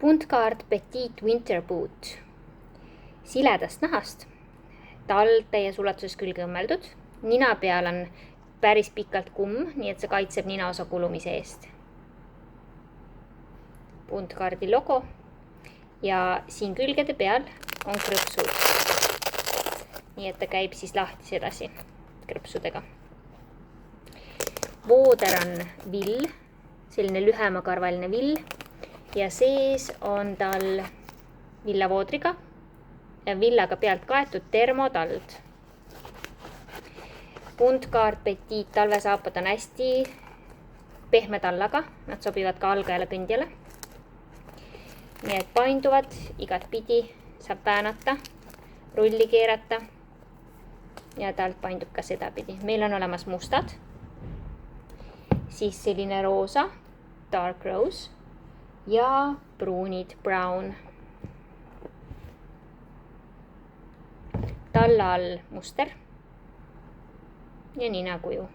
puntkaart Petite Winter Boot. Siledast nahast, tald täies ulatuses külge õmmeldud. Nina peal on päris pikalt kumm, nii et see kaitseb ninaosa kulumise eest. Puntkaardi logo ja siin külgede peal on krõpsud. Nii et ta käib siis lahti sedasi krõpsudega. Vooder on vill, selline lühemakarvaline vill ja sees on tal villavoodriga ja villaga pealt kaetud termotald. Puntkaart Petite talvesaapad on hästi pehme tallaga, nad sobivad ka algajale kõndjale. Nii et painduvad igat pidi, saab väänata, rulli keerata ja talt paindub ka seda pidi. Meil on olemas mustad, siis selline roosa, dark rose ja pruunid, brown. Talla all muster ja ninakuju.